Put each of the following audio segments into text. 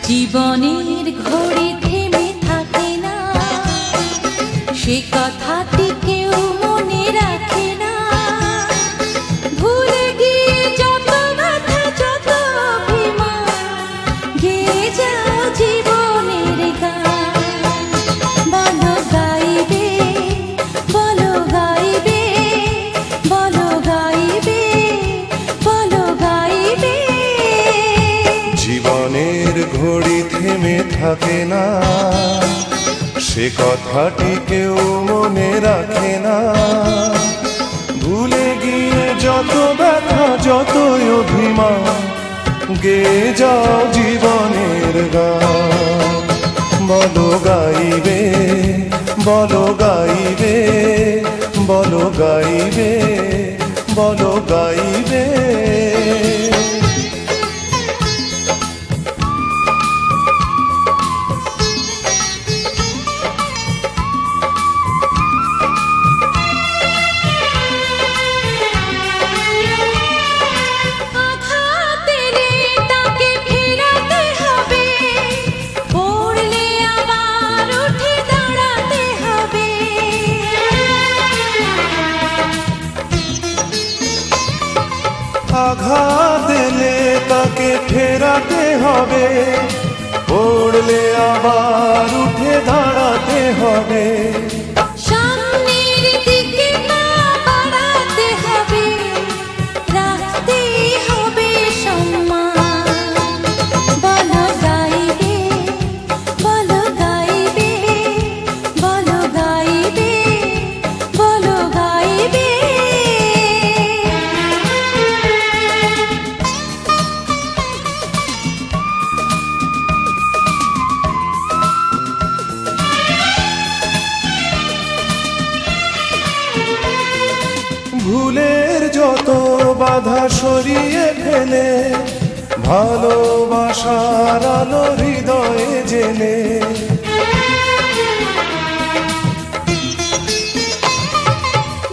জীবনের ঘড়ি থেমে থাকে না, সে কথাটি কেউ মনে রাখে না। ভুলে গিয়ে যত ব্যথা যত অভিমান, গেয়ে যাও জীবনের গান। বলো গাইবে, বলো গাইবে, বলো গাইবে, বলো গাইবে। জীবনের ঘড়ি থেমে থাকে না, সে কথাটি কেউ মনে রাখে না। ভুলে গিয়ে যত ব্যথা যত অভিমান, গেয়ে যাও জীবনের গান। বলো গাইবে, বলো গাইবে, বলো গাইবে, বলো গাইবে। আঘাত দিলে তাকে ফেরাতে হবে, পড়লে আবার উঠে দাঁড়াতে হবে। সামনের দিকে পা বাড়াতে হবে, রাখতে হবে সম্মান। বলো গাইবে, বলো গাইবে, বলো গাইবে, বলো গাইবে। ভুলের যত বাধা সরিয়ে ফেলে, ভালোবাসার আলো হৃদয়ে জেলে।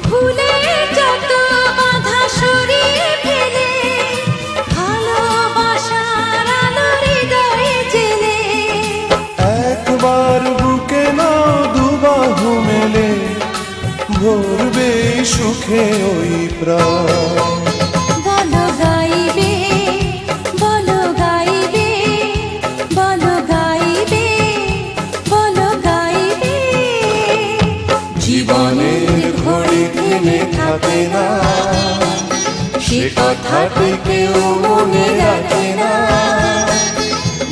ভুলের যত বাধা সরিয়ে ফেলে, ভালোবাসার আলো হৃদয়ে জেলে। একবার বুকে নাও দুবাহু মেলে, ভরবে সুখে ওই প্রাণ। বলো গাইবে, বলো গাইবে, বলো গাইবে, বলো গাইবে। জীবনের ঘড়ি থেমে থাকে না, সে কথাটি কেউ মনে রাখে না।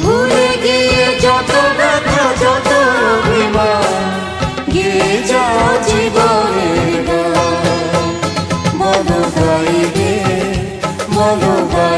ভুলে গিয়ে যত ব্যথা যত অভিমান, গেয়ে যাও জীবনের গান। বলো গাইবে, বলো গাইবে।